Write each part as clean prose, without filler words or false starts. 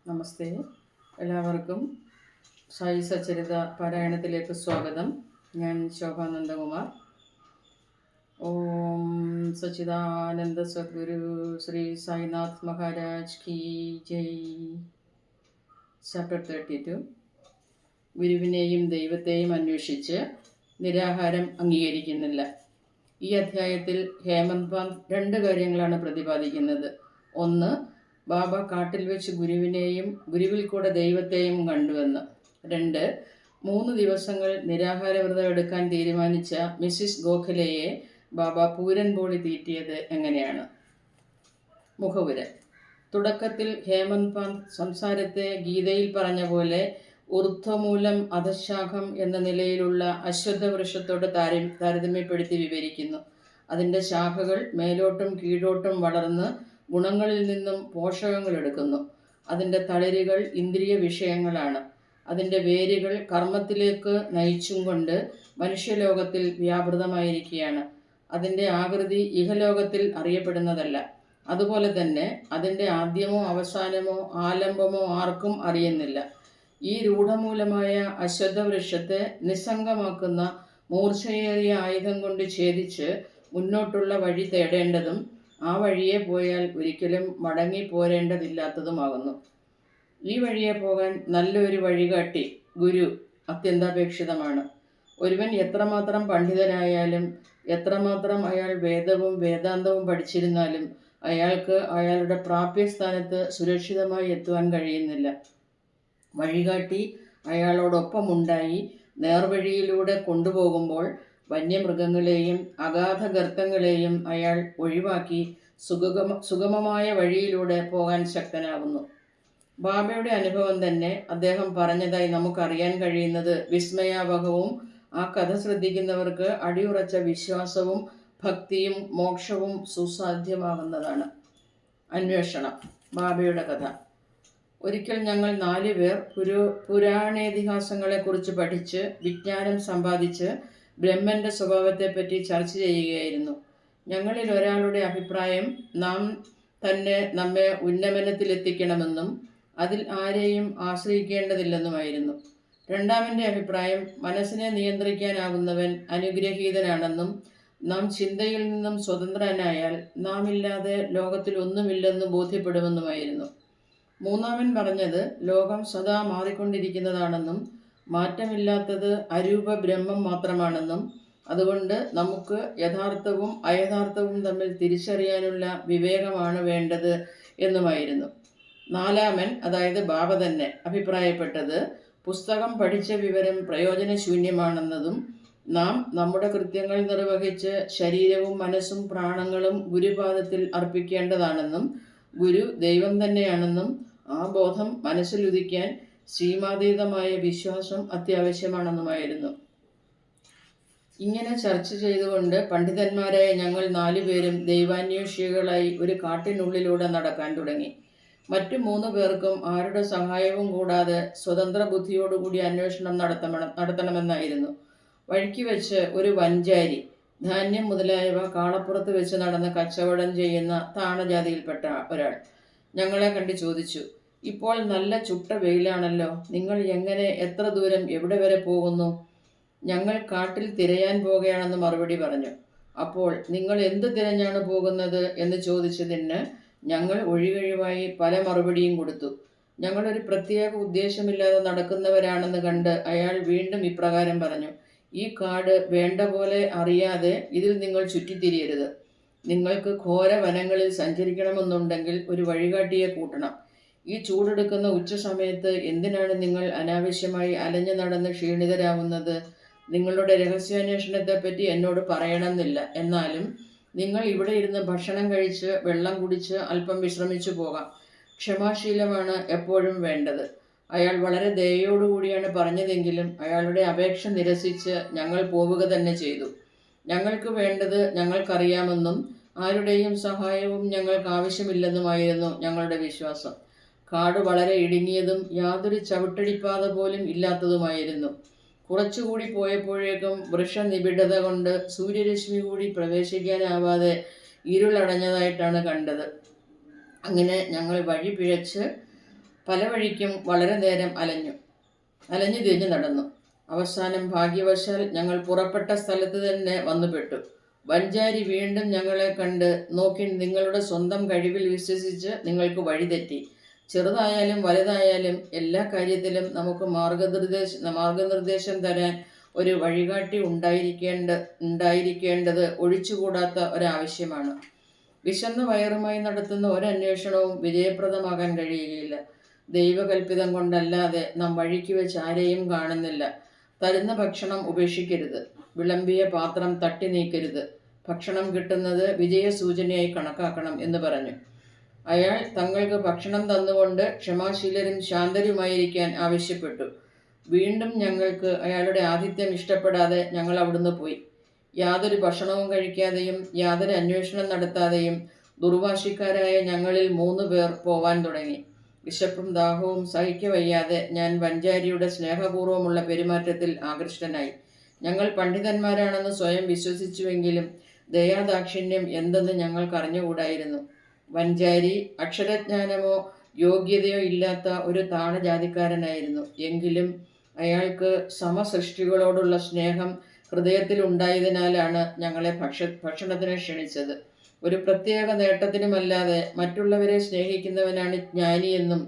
നമസ്തേ. എല്ലാവർക്കും സായി സച്ചരിത പാരായണത്തിലേക്ക് സ്വാഗതം. ഞാൻ ശോഭ നന്ദകുമാർ. ഓം സച്ചിദാനന്ദ സദ്ഗുരു ശ്രീ സായിനാഥ് മഹാരാജ് കി ജയ്. ചാപ്റ്റർ 32. ഗുരുവിനെയും ദൈവത്തെയും അന്വേഷിച്ച് നിരാഹാരം അംഗീകരിക്കുന്നില്ല. ഈ അധ്യായത്തിൽ ഹേമന്ത് പന്ത് രണ്ട് കാര്യങ്ങളാണ് പ്രതിപാദിക്കുന്നത്. ഒന്ന്, ബാബ കാട്ടിൽ വെച്ച് ഗുരുവിനെയും ഗുരുവിൽ കൂടെ ദൈവത്തെയും കണ്ടുവെന്ന്. 2, 3 ദിവസങ്ങൾ നിരാഹാരവ്രതം എടുക്കാൻ തീരുമാനിച്ച മിസ്സിസ് ഗോഖലെയെ ബാബ പൂരൻ പോളി തീറ്റിയത് എങ്ങനെയാണ്. മുഖവുര. തുടക്കത്തിൽ ഹേമന്ത് പന്ത് സംസാരത്തെ ഗീതയിൽ പറഞ്ഞ പോലെ ഊർധ്വമൂലം അധശാഖം എന്ന നിലയിലുള്ള അശ്വത്ഥവൃക്ഷത്തോട് താരതമ്യപ്പെടുത്തി വിവരിക്കുന്നു. അതിൻ്റെ ശാഖകൾ മേലോട്ടും കീഴോട്ടും വളർന്ന് ഗുണങ്ങളിൽ നിന്നും പോഷകങ്ങൾ എടുക്കുന്നു. അതിൻ്റെ തളിരുകൾ ഇന്ദ്രിയ വിഷയങ്ങളാണ്. അതിൻ്റെ വേരുകൾ കർമ്മത്തിലേക്ക് നയിച്ചും കൊണ്ട് മനുഷ്യലോകത്തിൽ വ്യാപൃതമായിരിക്കുകയാണ്. അതിൻ്റെ ആകൃതി ഇഹലോകത്തിൽ അറിയപ്പെടുന്നതല്ല. അതുപോലെ തന്നെ അതിൻ്റെ ആദ്യമോ അവസാനമോ ആലംബമോ ആർക്കും അറിയുന്നില്ല. ഈ രൂഢമൂലമായ അശ്വത്ഥവൃക്ഷത്തെ നിസ്സംഗമാക്കുന്ന മൂർച്ചയേറിയ ആയുധം കൊണ്ട് ഛേദിച്ച് മുന്നോട്ടുള്ള വഴി തേടേണ്ടതും ആ വഴിയെ പോയാൽ ഒരിക്കലും മടങ്ങി പോരേണ്ടതില്ലാത്തതുമാകുന്നു. ഈ വഴിയെ പോകാൻ നല്ലൊരു വഴികാട്ടി ഗുരു അത്യന്താപേക്ഷിതമാണ്. ഒരുവൻ എത്രമാത്രം പണ്ഡിതനായാലും എത്രമാത്രം അയാൾ വേദവും വേദാന്തവും പഠിച്ചിരുന്നാലും അയാൾക്ക് അയാളുടെ പ്രാപ്യസ്ഥാനത്ത് സുരക്ഷിതമായി എത്തുവാൻ കഴിയുന്നില്ല. വഴികാട്ടി അയാളോടൊപ്പമുണ്ടായി നേർവഴിയിലൂടെ കൊണ്ടുപോകുമ്പോൾ വന്യമൃഗങ്ങളെയും അഗാധ ഗർത്തങ്ങളെയും അയാൾ ഒഴിവാക്കി സുഗമമായ വഴിയിലൂടെ പോകാൻ ശക്തനാകുന്നു. ബാബയുടെ അനുഭവം തന്നെ അദ്ദേഹം പറഞ്ഞതായി നമുക്കറിയാൻ കഴിയുന്നത് വിസ്മയാവഹവും ആ കഥ ശ്രദ്ധിക്കുന്നവർക്ക് അടിയുറച്ച വിശ്വാസവും ഭക്തിയും മോക്ഷവും സുസാധ്യമാകുന്നതാണ്. അന്വേഷണം. ബാബയുടെ കഥ. ഒരിക്കൽ ഞങ്ങൾ 4 പേർ പുരാണേതിഹാസങ്ങളെക്കുറിച്ച് പഠിച്ച് വിജ്ഞാനം സമ്പാദിച്ച് ബ്രഹ്മന്റെ സ്വഭാവത്തെപ്പറ്റി ചർച്ച ചെയ്യുകയായിരുന്നു. ഞങ്ങളിൽ ഒരാളുടെ അഭിപ്രായം നാം തന്നെ നമ്മെ ഉന്നമനത്തിലെത്തിക്കണമെന്നും അതിൽ ആരെയും ആശ്രയിക്കേണ്ടതില്ലെന്നുമായിരുന്നു. രണ്ടാമൻ്റെ അഭിപ്രായം മനസ്സിനെ നിയന്ത്രിക്കാനാവുന്നവൻ അനുഗ്രഹീതനാണെന്നും നാം ചിന്തയിൽ നിന്നും സ്വതന്ത്രനായാൽ നാം ഇല്ലാതെ ലോകത്തിൽ ഒന്നുമില്ലെന്ന് ബോധ്യപ്പെടുമെന്നുമായിരുന്നു. മൂന്നാമൻ പറഞ്ഞത് ലോകം സദാ മാറിക്കൊണ്ടിരിക്കുന്നതാണെന്നും മാറ്റമില്ലാത്തത് അരൂപ ബ്രഹ്മം മാത്രമാണെന്നും അതുകൊണ്ട് നമുക്ക് യഥാർത്ഥവും അയഥാർത്ഥവും തമ്മിൽ തിരിച്ചറിയാനുള്ള വിവേകമാണ് വേണ്ടത് എന്നുമായിരുന്നു. നാലാമൻ, അതായത് ബാബ തന്നെ, അഭിപ്രായപ്പെട്ടത് പുസ്തകം പഠിച്ച വിവരം പ്രയോജനശൂന്യമാണെന്നതും നാം നമ്മുടെ കൃത്യങ്ങൾ നിർവഹിച്ച് ശരീരവും മനസ്സും പ്രാണങ്ങളും ഗുരുപാദത്തിൽ അർപ്പിക്കേണ്ടതാണെന്നും ഗുരു ദൈവം തന്നെയാണെന്നും ആ ബോധം മനസ്സിലുദിക്കാൻ സീമാതീതമായ വിശ്വാസം അത്യാവശ്യമാണെന്നുമായിരുന്നു. ഇങ്ങനെ ചർച്ച ചെയ്തുകൊണ്ട് പണ്ഡിതന്മാരായ ഞങ്ങൾ 4 പേരും ദൈവാന്വേഷികളായി ഒരു കാട്ടിനുള്ളിലൂടെ നടക്കാൻ തുടങ്ങി. മറ്റു 3 പേർക്കും ആരുടെ സഹായവും കൂടാതെ സ്വതന്ത്ര ബുദ്ധിയോടുകൂടി അന്വേഷണം നടത്തണമെന്നായിരുന്നു. വഴിക്ക് വെച്ച് ഒരു വൻജാരി ധാന്യം മുതലായവ കാളപ്പുറത്ത് വെച്ച് നടന്ന് കച്ചവടം ചെയ്യുന്ന താണജാതിയിൽപ്പെട്ട ഒരാൾ ഞങ്ങളെ കണ്ട് ചോദിച്ചു, ഇപ്പോൾ നല്ല ചുട്ട വെയിലാണല്ലോ, നിങ്ങൾ എങ്ങനെ, എത്ര ദൂരം, എവിടെ വരെ പോകുന്നു? ഞങ്ങൾ കാട്ടിൽ തിരയാൻ പോകുകയാണെന്ന് മറുപടി പറഞ്ഞു. അപ്പോൾ നിങ്ങൾ എന്ത് തിരഞ്ഞാണ് പോകുന്നത് എന്ന് ചോദിച്ചതിന് ഞങ്ങൾ ഒഴികഴിവായി പല മറുപടിയും കൊടുത്തു. ഞങ്ങളൊരു പ്രത്യേക ഉദ്ദേശമില്ലാതെ നടക്കുന്നവരാണെന്ന് കണ്ട് അയാൾ വീണ്ടും ഇപ്രകാരം പറഞ്ഞു, ഈ കാട് വേണ്ട പോലെ അറിയാതെ ഇതിൽ നിങ്ങൾ ചുറ്റിത്തിരിയരുത്. നിങ്ങൾക്ക് ഘോര വനങ്ങളിൽ സഞ്ചരിക്കണമെന്നുണ്ടെങ്കിൽ ഒരു വഴികാട്ടിയെ കൂട്ടണം. ഈ ചൂടെടുക്കുന്ന ഉച്ച സമയത്ത് എന്തിനാണ് നിങ്ങൾ അനാവശ്യമായി അലഞ്ഞു നടന്ന് ക്ഷീണിതരാവുന്നത്? നിങ്ങളുടെ രഹസ്യാന്വേഷണത്തെപ്പറ്റി എന്നോട് പറയണമെന്നില്ല. എന്നാലും നിങ്ങൾ ഇവിടെ ഇരുന്ന് ഭക്ഷണം കഴിച്ച് വെള്ളം കുടിച്ച് അല്പം വിശ്രമിച്ചു പോകാം. ക്ഷമാശീലമാണ് എപ്പോഴും വേണ്ടത്. അയാൾ വളരെ ദയയോടുകൂടിയാണ് പറഞ്ഞതെങ്കിലും അയാളുടെ അപേക്ഷ നിരസിച്ച് ഞങ്ങൾ പോവുക തന്നെ ചെയ്തു. ഞങ്ങൾക്ക് വേണ്ടത് ഞങ്ങൾക്കറിയാമെന്നും ആരുടെയും സഹായവും ഞങ്ങൾക്ക് ആവശ്യമില്ലെന്നുമായിരുന്നു ഞങ്ങളുടെ വിശ്വാസം. കാട് വളരെ ഇടുങ്ങിയതും യാതൊരു ചവിട്ടടിപ്പാത പോലും ഇല്ലാത്തതുമായിരുന്നു. കുറച്ചുകൂടി പോയപ്പോഴേക്കും വൃക്ഷനിബിഡത കൊണ്ട് സൂര്യരശ്മി കൂടി പ്രവേശിക്കാനാവാതെ ഇരുളടഞ്ഞതായിട്ടാണ് കണ്ടത്. അങ്ങനെ ഞങ്ങൾ വഴി പിഴച്ച് പല വഴിക്കും വളരെ നേരം അലഞ്ഞു തിരിഞ്ഞു നടന്നു. അവസാനം ഭാഗ്യവശാൽ ഞങ്ങൾ പുറപ്പെട്ട സ്ഥലത്ത് തന്നെ വന്നുപെട്ടു. വൻചാരി വീണ്ടും ഞങ്ങളെ കണ്ട് നോക്കി, നിങ്ങളുടെ സ്വന്തം കഴിവിൽ വിശ്വസിച്ച് നിങ്ങൾക്ക് വഴിതെറ്റി. ചെറുതായാലും വലുതായാലും എല്ലാ കാര്യത്തിലും നമുക്ക് മാർഗനിർദ്ദേശം തരാൻ ഒരു വഴികാട്ടി ഉണ്ടായിരിക്കേണ്ടത് ഒഴിച്ചുകൂടാത്ത ഒരാവശ്യമാണ്. വിശന്ന വയറുമായി നടത്തുന്ന ഒരന്വേഷണവും വിജയപ്രദമാകാൻ കഴിയുകയില്ല. ദൈവകൽപ്പിതം കൊണ്ടല്ലാതെ നാം വഴിക്ക് വെച്ച് ആരെയും കാണുന്നില്ല. തരുന്ന ഭക്ഷണം ഉപേക്ഷിക്കരുത്. വിളമ്പിയ പാത്രം തട്ടി നീക്കരുത്. ഭക്ഷണം കിട്ടുന്നത് വിജയസൂചനയായി കണക്കാക്കണം എന്ന് പറഞ്ഞു. അയാൾ തങ്ങൾക്ക് ഭക്ഷണം തന്നുകൊണ്ട് ക്ഷമാശീലരും ശാന്തരുമായിരിക്കാൻ ആവശ്യപ്പെട്ടു. വീണ്ടും ഞങ്ങൾക്ക് അയാളുടെ ആതിഥ്യം ഇഷ്ടപ്പെടാതെ ഞങ്ങൾ അവിടുന്ന് പോയി. യാതൊരു ഭക്ഷണവും കഴിക്കാതെയും യാതൊരു അന്വേഷണം നടത്താതെയും ദുർവാശിക്കാരായ ഞങ്ങളിൽ 3 പേർ പോവാൻ തുടങ്ങി. വിശപ്പും ദാഹവും സഹിക്കവയ്യാതെ ഞാൻ വൻചാരിയുടെ സ്നേഹപൂർവ്വമുള്ള പെരുമാറ്റത്തിൽ ആകൃഷ്ടനായി. ഞങ്ങൾ പണ്ഡിതന്മാരാണെന്ന് സ്വയം വിശ്വസിച്ചുവെങ്കിലും ദയാദാക്ഷിണ്യം എന്തെന്ന് ഞങ്ങൾക്കറിഞ്ഞുകൂടായിരുന്നു. വൻചാരി അക്ഷരജ്ഞാനമോ യോഗ്യതയോ ഇല്ലാത്ത ഒരു താണജാതിക്കാരനായിരുന്നു. എങ്കിലും അയാൾക്ക് സമസൃഷ്ടികളോടുള്ള സ്നേഹം ഹൃദയത്തിലുണ്ടായതിനാലാണ് ഞങ്ങളെ ഭക്ഷണത്തിന് ക്ഷണിച്ചത്. ഒരു പ്രത്യേക നേട്ടത്തിനുമല്ലാതെ മറ്റുള്ളവരെ സ്നേഹിക്കുന്നവനാണ് ജ്ഞാനിയെന്നും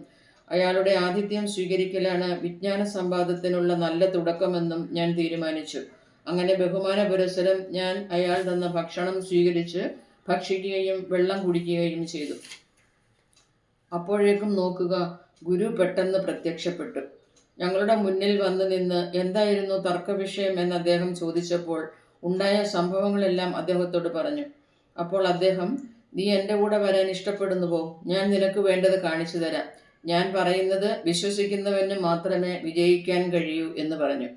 അയാളുടെ ആതിഥ്യം സ്വീകരിക്കലാണ് വിജ്ഞാന സമ്പാദത്തിനുള്ള നല്ല തുടക്കമെന്നും ഞാൻ തീരുമാനിച്ചു. അങ്ങനെ ബഹുമാന പുരസ്സരം ഞാൻ അയാൾ തന്ന ഭക്ഷണം സ്വീകരിച്ച് ഭക്ഷിക്കുകയും വെള്ളം കുടിക്കുകയും ചെയ്തു. അപ്പോഴേക്കും നോക്കുക, ഗുരു പെട്ടെന്ന് പ്രത്യക്ഷപ്പെട്ടു. ഞങ്ങളുടെ മുന്നിൽ വന്നു നിന്ന് എന്തായിരുന്നു തർക്കവിഷയം എന്ന് അദ്ദേഹം ചോദിച്ചപ്പോൾ ഉണ്ടായ സംഭവങ്ങളെല്ലാം അദ്ദേഹത്തോട് പറഞ്ഞു. അപ്പോൾ അദ്ദേഹം, നീ എൻ്റെ കൂടെ വരാൻ ഇഷ്ടപ്പെടുന്നുവോ? ഞാൻ നിനക്ക് വേണ്ടത് കാണിച്ചു തരാം. ഞാൻ പറയുന്നത് വിശ്വസിക്കുന്നവന് മാത്രമേ വിജയിക്കാൻ കഴിയൂ എന്ന് പറഞ്ഞു.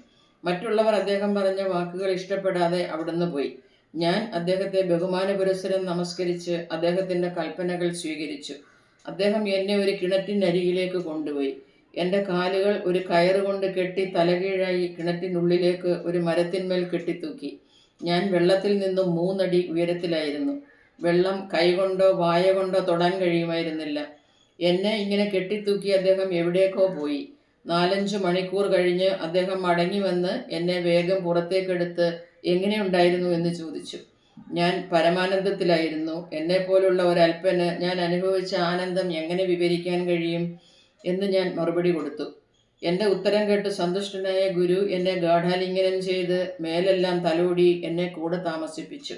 മറ്റുള്ളവർ അദ്ദേഹം പറഞ്ഞ വാക്കുകൾ ഇഷ്ടപ്പെടാതെ അവിടുന്ന് പോയി. ഞാൻ അദ്ദേഹത്തെ ബഹുമാന പുരസ്സരം നമസ്കരിച്ച് അദ്ദേഹത്തിൻ്റെ കൽപ്പനകൾ സ്വീകരിച്ചു. അദ്ദേഹം എന്നെ ഒരു കിണറ്റിനരികിലേക്ക് കൊണ്ടുപോയി. എൻ്റെ കാലുകൾ ഒരു കയറുകൊണ്ട് കെട്ടി തലകീഴായി കിണറ്റിനുള്ളിലേക്ക് ഒരു മരത്തിന്മേൽ കെട്ടിത്തൂക്കി. ഞാൻ വെള്ളത്തിൽ നിന്നും 3 അടി ഉയരത്തിലായിരുന്നു. വെള്ളം കൈകൊണ്ടോ വായ കൊണ്ടോ തൊടാൻ കഴിയുമായിരുന്നില്ല. എന്നെ ഇങ്ങനെ കെട്ടിത്തൂക്കി അദ്ദേഹം എവിടേക്കോ പോയി. 4-5 മണിക്കൂർ കഴിഞ്ഞ് അദ്ദേഹം മടങ്ങി വന്ന് എന്നെ വേഗം പുറത്തേക്കെടുത്ത് എങ്ങനെയുണ്ടായിരുന്നു എന്ന് ചോദിച്ചു. ഞാൻ പരമാനന്ദത്തിലായിരുന്നു. എന്നെപ്പോലുള്ള ഒരൽപ്പന് ഞാൻ അനുഭവിച്ച ആനന്ദം എങ്ങനെ വിവരിക്കാൻ കഴിയും എന്ന് ഞാൻ മറുപടി കൊടുത്തു. എൻ്റെ ഉത്തരം കേട്ട് സന്തുഷ്ടനായ ഗുരു എന്നെ ഗാഠാലിംഗനം ചെയ്ത് മേലെല്ലാം തലോടി എന്നെ കൂടെ താമസിപ്പിച്ചു.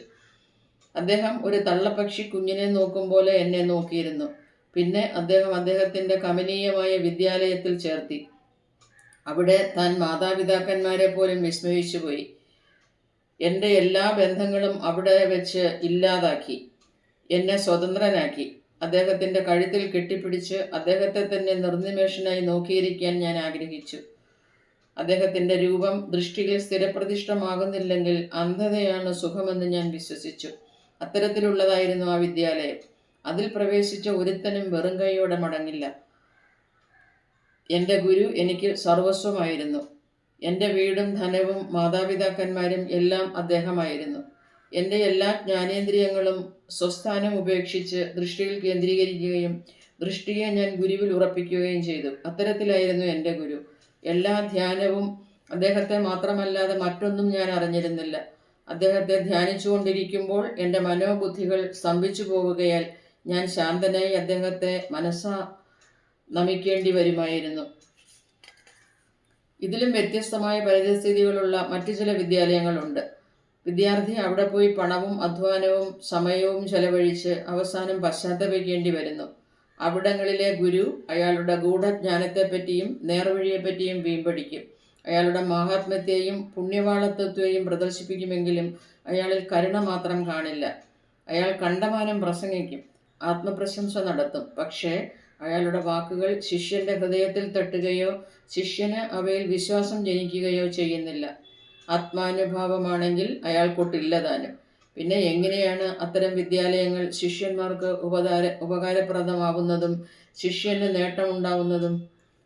അദ്ദേഹം ഒരു തള്ളപ്പക്ഷി കുഞ്ഞിനെ നോക്കും പോലെ എന്നെ നോക്കിയിരുന്നു. പിന്നെ അദ്ദേഹം അദ്ദേഹത്തിൻ്റെ കമനീയമായ വിദ്യാലയത്തിൽ ചേർത്തി. അവിടെ താൻ മാതാപിതാക്കന്മാരെ പോലും വിസ്മയിച്ചു പോയി. എൻ്റെ എല്ലാ ബന്ധങ്ങളും അവിടെ വെച്ച് ഇല്ലാതാക്കി. എന്നെ സ്വതന്ത്രനാക്കി. അദ്ദേഹത്തിൻ്റെ കഴുത്തിൽ കെട്ടിപ്പിടിച്ച് അദ്ദേഹത്തെ തന്നെ നിർനിമേഷനായി നോക്കിയിരിക്കാൻ ഞാൻ ആഗ്രഹിച്ചു. അദ്ദേഹത്തിൻ്റെ രൂപം ദൃഷ്ടിയിൽ സ്ഥിരപ്രതിഷ്ഠമാകുന്നില്ലെങ്കിൽ അന്ധതയാണ് സുഖമെന്ന് ഞാൻ വിശ്വസിച്ചു. അത്തരത്തിലുള്ളതായിരുന്നു ആ വിദ്യാലയം. അതിൽ പ്രവേശിച്ച ഒരുത്തനും വെറും കൈയോടെ മടങ്ങില്ല. എൻ്റെ ഗുരു എനിക്ക് സർവസ്വമായിരുന്നു. എൻ്റെ വീടും ധനവും മാതാപിതാക്കന്മാരും എല്ലാം അദ്ദേഹമായിരുന്നു. എൻ്റെ എല്ലാ ജ്ഞാനേന്ദ്രിയങ്ങളും സ്വസ്ഥാനം ഉപേക്ഷിച്ച് ദൃഷ്ടിയിൽ കേന്ദ്രീകരിക്കുകയും ദൃഷ്ടിയെ ഞാൻ ഗുരുവിൽ ഉറപ്പിക്കുകയും ചെയ്തു. അത്തരത്തിലായിരുന്നു എൻ്റെ ഗുരു. എല്ലാ ധ്യാനവും അദ്ദേഹത്തെ മാത്രമല്ലാതെ മറ്റൊന്നും ഞാൻ അറിഞ്ഞിരുന്നില്ല. അദ്ദേഹത്തെ ധ്യാനിച്ചുകൊണ്ടിരിക്കുമ്പോൾ എൻ്റെ മനോബുദ്ധികൾ സ്തംഭിച്ചു പോവുകയാൽ ഞാൻ ശാന്തനായി അദ്ദേഹത്തെ മനസ്സാ നമിക്കേണ്ടി വരുമായിരുന്നു. ഇതിലും വ്യത്യസ്തമായ പരിതസ്ഥിതികളുള്ള മറ്റു ചില വിദ്യാലയങ്ങളുണ്ട്. വിദ്യാർത്ഥി അവിടെ പോയി പണവും അധ്വാനവും സമയവും ചെലവഴിച്ച് അവസാനം പശ്ചാത്തപിക്കേണ്ടി വരുന്നു. അവിടങ്ങളിലെ ഗുരു അയാളുടെ ഗൂഢജ്ഞാനത്തെപ്പറ്റിയും നേർവഴിയെപ്പറ്റിയും വീമ്പടിക്കും. അയാളുടെ മാഹാത്മ്യത്തെയും പുണ്യവാളത്വത്തെയും പ്രദർശിപ്പിക്കുമെങ്കിലും അയാളിൽ കരുണ മാത്രം കാണില്ല. അയാൾ കണ്ടമാനം പ്രസംഗിക്കും, ആത്മപ്രശംസ നടത്തും. പക്ഷേ അയാളുടെ വാക്കുകൾ ശിഷ്യന്റെ ഹൃദയത്തിൽ തട്ടുകയോ ശിഷ്യന് അവയിൽ വിശ്വാസം ജനിക്കുകയോ ചെയ്യുന്നില്ല. ആത്മാനുഭാവമാണെങ്കിൽ അയാൾക്കൊട്ടില്ല താനും. പിന്നെ എങ്ങനെയാണ് അത്തരം വിദ്യാലയങ്ങൾ ശിഷ്യന്മാർക്ക് ഉപകാരപ്രദമാകുന്നതും ശിഷ്യന് നേട്ടമുണ്ടാവുന്നതും?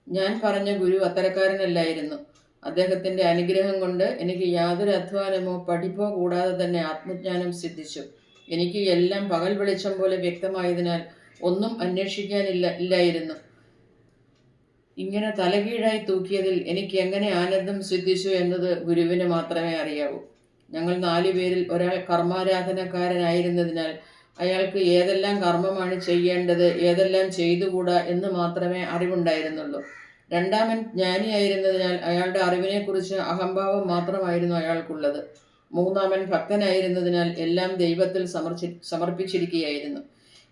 ഞാൻ പറഞ്ഞ ഗുരു അത്തരക്കാരനല്ലായിരുന്നു. അദ്ദേഹത്തിൻ്റെ അനുഗ്രഹം കൊണ്ട് എനിക്ക് യാതൊരു അധ്വാനമോ പഠിപ്പോ കൂടാതെ തന്നെ ആത്മജ്ഞാനം സിദ്ധിച്ചു. എനിക്ക് എല്ലാം പകൽ വെളിച്ചം പോലെ വ്യക്തമായതിനാൽ ഒന്നും അന്വേഷിക്കാനില്ലായിരുന്നു. ഇങ്ങനെ തലകീഴായി തൂക്കിയതിൽ എനിക്ക് എങ്ങനെ ആനന്ദം സിദ്ധിച്ചു എന്നത് ഗുരുവിന് മാത്രമേ അറിയാവൂ. ഞങ്ങൾ 4 പേരിൽ ഒരാൾ കർമാരാധനക്കാരനായിരുന്നതിനാൽ അയാൾക്ക് ഏതെല്ലാം കർമ്മമാണ് ചെയ്യേണ്ടത്, ഏതെല്ലാം ചെയ്തുകൂടാ എന്ന് മാത്രമേ അറിവുണ്ടായിരുന്നുള്ളൂ. രണ്ടാമൻ ജ്ഞാനിയായിരുന്നതിനാൽ അയാളുടെ അറിവിനെക്കുറിച്ച് അഹംഭാവം മാത്രമായിരുന്നു അയാൾക്കുള്ളത്. മൂന്നാമൻ ഭക്തനായിരുന്നതിനാൽ എല്ലാം ദൈവത്തിൽ സമർപ്പിച്ചിരിക്കുകയായിരുന്നു.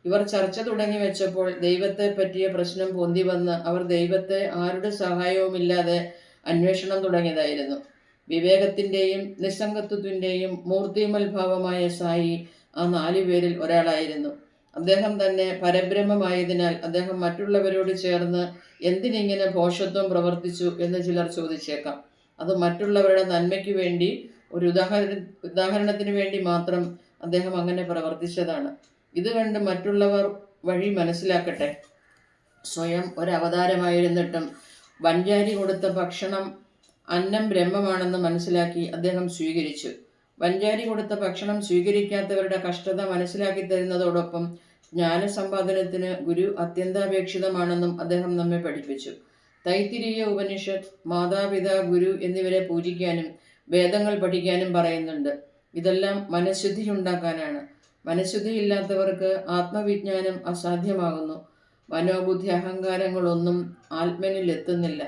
ഇവർ ചർച്ച തുടങ്ങി വെച്ചപ്പോൾ ദൈവത്തെ പറ്റിയ പ്രശ്നം പൊന്തി വന്ന് അവർ ദൈവത്തെ ആരുടെ സഹായവുമില്ലാതെ അന്വേഷണം തുടങ്ങിയതായിരുന്നു. വിവേകത്തിൻ്റെയും നിസ്സംഗത്വത്തിൻ്റെയും മൂർത്തിമൽഭാവമായ സായി ആ 4 പേരിൽ ഒരാളായിരുന്നു. അദ്ദേഹം തന്നെ പരബ്രഹ്മമായതിനാൽ അദ്ദേഹം മറ്റുള്ളവരോട് ചേർന്ന് എന്തിനിങ്ങനെ ഭോഷത്വം പ്രവർത്തിച്ചു എന്ന് ചിലർ ചോദിച്ചേക്കാം. അത് മറ്റുള്ളവരുടെ നന്മയ്ക്ക് വേണ്ടി, ഒരു ഉദാഹരണത്തിന് വേണ്ടി മാത്രം അദ്ദേഹം അങ്ങനെ പ്രവർത്തിച്ചതാണ്. ഇത് കണ്ട് മറ്റുള്ളവർ വഴി മനസ്സിലാക്കട്ടെ. സ്വയം ഒരവതാരമായിരുന്നിട്ടും വഞ്ചാരി കൊടുത്ത ഭക്ഷണം അന്നം ബ്രഹ്മമാണെന്ന് മനസ്സിലാക്കി അദ്ദേഹം സ്വീകരിച്ചു. വഞ്ചാരി കൊടുത്ത ഭക്ഷണം സ്വീകരിക്കാത്തവരുടെ കഷ്ടത മനസ്സിലാക്കി തരുന്നതോടൊപ്പം ജ്ഞാനസമ്പാദനത്തിന് ഗുരു അത്യന്താപേക്ഷിതമാണെന്നും അദ്ദേഹം നമ്മെ പഠിപ്പിച്ചു. തൈത്തിരീയ ഉപനിഷത്ത് മാതാപിതാ ഗുരു എന്നിവരെ പൂജിക്കാനും വേദങ്ങൾ പഠിക്കാനും പറയുന്നുണ്ട്. ഇതെല്ലാം മനഃശുദ്ധിയുണ്ടാക്കാനാണ്. മനഃശുദ്ധിയില്ലാത്തവർക്ക് ആത്മവിജ്ഞാനം അസാധ്യമാകുന്നു. മനോബുദ്ധി അഹങ്കാരങ്ങളൊന്നും ആത്മനിൽ എത്തുന്നില്ല.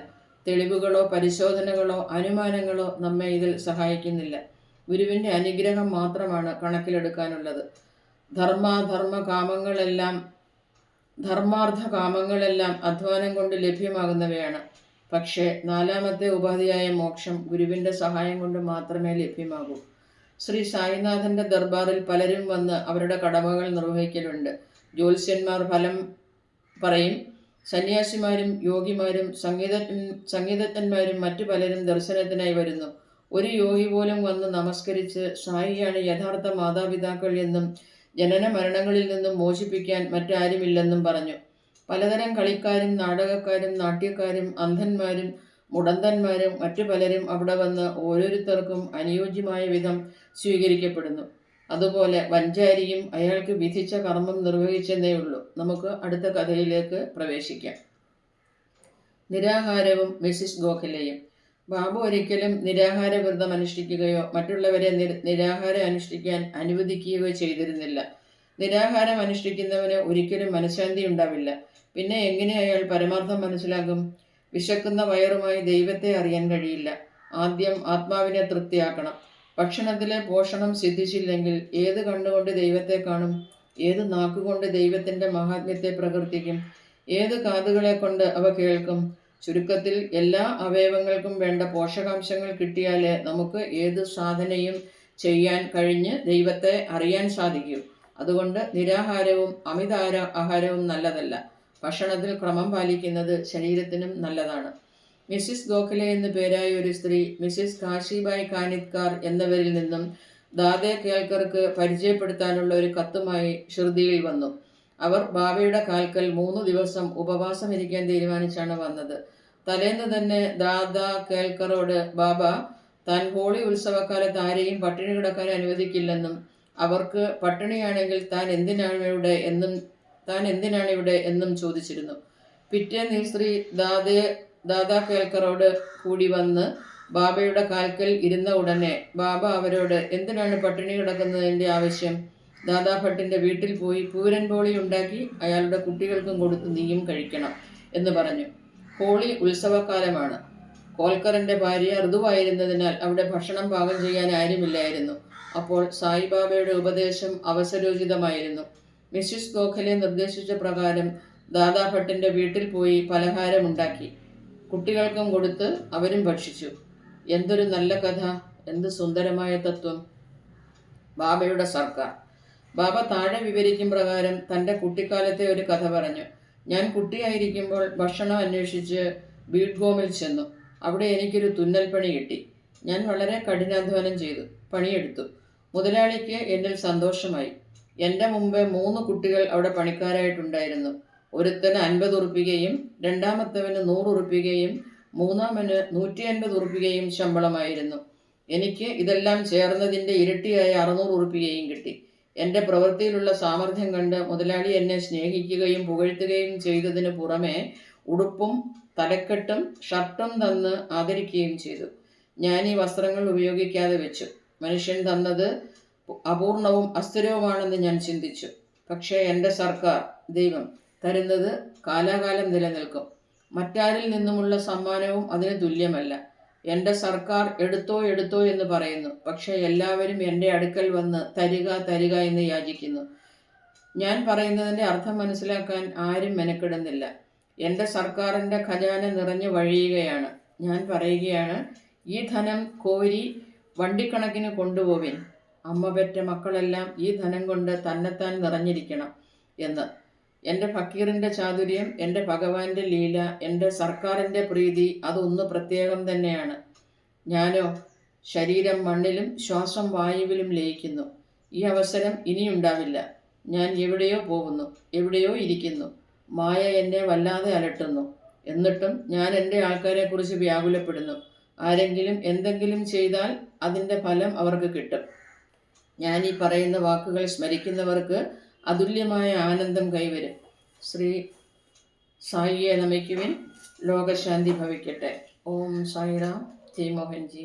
തെളിവുകളോ പരിശോധനകളോ അനുമാനങ്ങളോ നമ്മെ ഇതിൽ സഹായിക്കുന്നില്ല. ഗുരുവിൻ്റെ അനുഗ്രഹം മാത്രമാണ് കണക്കിലെടുക്കാനുള്ളത്. ധർമാർത്ഥ കാമങ്ങളെല്ലാം അധ്വാനം കൊണ്ട് ലഭ്യമാകുന്നവയാണ്. പക്ഷേ 4ാമത്തെ ഉപാധിയായ മോക്ഷം ഗുരുവിൻ്റെ സഹായം കൊണ്ട് മാത്രമേ ലഭ്യമാകൂ. ശ്രീ സായിനാഥൻ്റെ ദർബാറിൽ പലരും വന്ന് അവരുടെ കടമകൾ നിർവഹിക്കലുണ്ട്. ജ്യോത്സ്യന്മാർ ഫലം പറയും. സന്യാസിമാരും യോഗിമാരും സംഗീതജ്ഞന്മാരും മറ്റു പലരും ദർശനത്തിനായി വരുന്നു. ഒരു യോഗി പോലും വന്ന് നമസ്കരിച്ച് സായിയാണ് യഥാർത്ഥ മാതാപിതാക്കൾ എന്നും ജനന മരണങ്ങളിൽ നിന്നും മോചിപ്പിക്കാൻ മറ്റാരുമില്ലെന്നും പറഞ്ഞു. പലതരം കളിക്കാരും നാടകക്കാരും നാട്യക്കാരും അന്ധന്മാരും മുടന്തന്മാരും മറ്റു പലരും അവിടെ വന്ന് ഓരോരുത്തർക്കും അനുയോജ്യമായ വിധം സ്വീകരിക്കപ്പെടുന്നു. അതുപോലെ വഞ്ചാരിയും അയാൾക്ക് വിധിച്ച കർമ്മം നിർവഹിച്ചെന്നേയുള്ളൂ. നമുക്ക് അടുത്ത കഥയിലേക്ക് പ്രവേശിക്കാം. നിരാഹാരവും മിസ്സിസ് ഗോഖലെയും. ബാബു ഒരിക്കലും നിരാഹാര വ്രതം അനുഷ്ഠിക്കുകയോ മറ്റുള്ളവരെ നിരാഹാരം അനുഷ്ഠിക്കാൻ അനുവദിക്കുകയോ ചെയ്തിരുന്നില്ല. നിരാഹാരം അനുഷ്ഠിക്കുന്നവന് ഒരിക്കലും മനഃശാന്തി ഉണ്ടാവില്ല. പിന്നെ എങ്ങനെ അയാൾ പരമാർത്ഥം മനസ്സിലാകും? വിശക്കുന്ന വയറുമായി ദൈവത്തെ അറിയാൻ കഴിയില്ല. ആദ്യം ആത്മാവിനെ തൃപ്തിയാക്കണം. ഭക്ഷണത്തിലെ പോഷണം സിദ്ധിച്ചില്ലെങ്കിൽ ഏത് കണ്ണുകൊണ്ട് ദൈവത്തെ കാണും? ഏത് നാക്കുകൊണ്ട് ദൈവത്തിൻ്റെ മഹാത്മ്യത്തെ പ്രകീർത്തിക്കും? ഏത് കാതുകളെ കൊണ്ട് അവ കേൾക്കും? ചുരുക്കത്തിൽ എല്ലാ അവയവങ്ങൾക്കും വേണ്ട പോഷകാംശങ്ങൾ കിട്ടിയാലേ നമുക്ക് ഏത് സാധനയും ചെയ്യാൻ കഴിഞ്ഞ് ദൈവത്തെ അറിയാൻ സാധിക്കൂ. അതുകൊണ്ട് നിരാഹാരവും അമിത ആഹാരവും നല്ലതല്ല. ഭക്ഷണത്തിൽ ക്രമം പാലിക്കുന്നത് ശരീരത്തിനും നല്ലതാണ്. മിസ്സിസ് ഗോഖലെ എന്നു പേരായ ഒരു സ്ത്രീ മിസ്സിസ് കാശിബായ് കാനിത്കാർ എന്നവരിൽ നിന്നും ദാദേ കേൽക്കർക്ക് പരിചയപ്പെടുത്താനുള്ള ഒരു കത്തുമായി ഷിർദിയിൽ വന്നു. അവർ ബാബയുടെ കാൽക്കൽ 3 ദിവസം ഉപവാസം ഇരിക്കാൻ തീരുമാനിച്ചാണ് വന്നത്. തലേന്ന് തന്നെ ദാദാ കേൽക്കറോട് ബാബ താൻ ഹോളി ഉത്സവക്കാലത്ത് ആരെയും പട്ടിണി കിടക്കാൻ അനുവദിക്കില്ലെന്നും അവർക്ക് പട്ടിണിയാണെങ്കിൽ താൻ എന്തിനാണ് ഇവിടെ എന്നും ചോദിച്ചിരുന്നു. പിറ്റേന്ന് ഈ സ്ത്രീ ദാദാ കേൽക്കറോട് കൂടി വന്ന് ബാബയുടെ കാൽക്കൽ ഇരുന്ന ഉടനെ ബാബ അവരോട് എന്തിനാണ് പട്ടിണി കിടക്കുന്നതിൻ്റെ ആവശ്യം? ദാദാ ഭട്ടിൻ്റെ വീട്ടിൽ പോയി പൂരൻ ബോളി ഉണ്ടാക്കി അയാളുടെ കുട്ടികൾക്കും കൊടുത്ത് നീയും കഴിക്കണം എന്ന് പറഞ്ഞു. ഹോളി ഉത്സവക്കാലമാണ്. കോൽക്കറിൻ്റെ ഭാര്യ ഋതുവായിരുന്നതിനാൽ അവിടെ ഭക്ഷണം പാകം ചെയ്യാൻ ആരുമില്ലായിരുന്നു. അപ്പോൾ സായിബാബയുടെ ഉപദേശം അവസരോചിതമായിരുന്നു. മിസ്സിസ് ഗോഖലെ നിർദ്ദേശിച്ച പ്രകാരം ദാദാ ഭട്ടിൻ്റെ വീട്ടിൽ പോയി പലഹാരമുണ്ടാക്കി കുട്ടികൾക്കും കൊടുത്ത് അവരും ഭക്ഷിച്ചു. എന്തൊരു നല്ല കഥ! എന്ത് സുന്ദരമായ തത്വം! ബാബയുടെ സർക്കാർ. ബാബ താഴെ വിവരിക്കും പ്രകാരം തൻ്റെ കുട്ടിക്കാലത്തെ ഒരു കഥ പറഞ്ഞു. ഞാൻ കുട്ടിയായിരിക്കുമ്പോൾ ഭക്ഷണം അന്വേഷിച്ച് ബീഡ്ഗോമിൽ ചെന്നു. അവിടെ എനിക്കൊരു തുന്നൽ പണി കിട്ടി. ഞാൻ വളരെ കഠിനാധ്വാനം ചെയ്തു, പണിയെടുത്തു. മുതലാളിക്ക് എന്നിൽ സന്തോഷമായി. എൻ്റെ മുമ്പേ 3 കുട്ടികൾ അവിടെ പണിക്കാരായിട്ടുണ്ടായിരുന്നു. ഒരുത്തന് 50 ഉറുപ്പികയും രണ്ടാമത്തവന് 100 ഉറുപ്പികയും മൂന്നാമന് 150 ഉറുപ്പികയും ശമ്പളമായിരുന്നു. എനിക്ക് ഇതെല്ലാം ചേർന്നതിൻ്റെ ഇരട്ടിയായ 600 ഉറുപ്പികയും കിട്ടി. എൻ്റെ പ്രവൃത്തിയിലുള്ള സാമർഥ്യം കണ്ട് മുതലാളി എന്നെ സ്നേഹിക്കുകയും പുകഴ്ത്തുകയും ചെയ്തതിന് പുറമെ ഉടുപ്പും തലക്കെട്ടും ഷർട്ടും തന്ന് ആദരിക്കുകയും ചെയ്തു. ഞാൻ ഈ വസ്ത്രങ്ങൾ ഉപയോഗിക്കാതെ വെച്ചു. മനുഷ്യൻ തന്നത് അപൂർണവും അസ്ഥിരവുമാണെന്ന് ഞാൻ ചിന്തിച്ചു. പക്ഷേ എൻ്റെ സർക്കാർ, ദൈവം തരുന്നത് കാലാകാലം നിലനിൽക്കും. മറ്റാരിൽ നിന്നുമുള്ള സമ്മാനവും അതിന് തുല്യമല്ല. എൻ്റെ സർക്കാർ എടുത്തോ എന്ന് പറയുന്നു. പക്ഷേ എല്ലാവരും എൻ്റെ അടുക്കൽ വന്ന് തരിക എന്ന് യാചിക്കുന്നു. ഞാൻ പറയുന്നതിൻ്റെ അർത്ഥം മനസ്സിലാക്കാൻ ആരും മെനക്കെടുന്നില്ല. എൻ്റെ സർക്കാരിൻ്റെ ഖജാന നിറഞ്ഞു വഴിയുകയാണ്. ഞാൻ പറയുകയാണ്, ഈ ധനം കോരി വണ്ടിക്കണക്കിന് കൊണ്ടുപോവിൻ. അമ്മ പെറ്റ മക്കളെല്ലാം ഈ ധനം കൊണ്ട് തന്നെത്താൻ നിറഞ്ഞിരിക്കണം എന്ന്. എൻ്റെ ഫക്കീറിൻ്റെ ചാതുര്യം, എൻ്റെ ഭഗവാന്റെ ലീല, എൻ്റെ സർക്കാരിൻ്റെ പ്രീതി അതൊന്ന് പ്രത്യേകം തന്നെയാണ്. ഞാനോ ശരീരം മണ്ണിലും ശ്വാസം വായുവിലും ലയിക്കുന്നു. ഈ അവസരം ഇനിയുണ്ടാവില്ല. ഞാൻ എവിടെയോ പോകുന്നു, എവിടെയോ ഇരിക്കുന്നു. മായ എന്നെ വല്ലാതെ അലട്ടുന്നു. എന്നിട്ടും ഞാൻ എൻ്റെ ആൾക്കാരെക്കുറിച്ച് വ്യാകുലപ്പെടുന്നു. ആരെങ്കിലും എന്തെങ്കിലും ചെയ്താൽ അതിൻ്റെ ഫലം അവർക്ക് കിട്ടും. ഞാൻ ഈ പറയുന്ന വാക്കുകൾ സ്മരിക്കുന്നവർക്ക് അതുല്യമായ ആനന്ദം കൈവരും. ശ്രീ സായിയെ നമിക്കുവിൻ. ലോകശാന്തി ഭവിക്കട്ടെ. ഓം സായിറാം. ജയ് മോഹൻജി.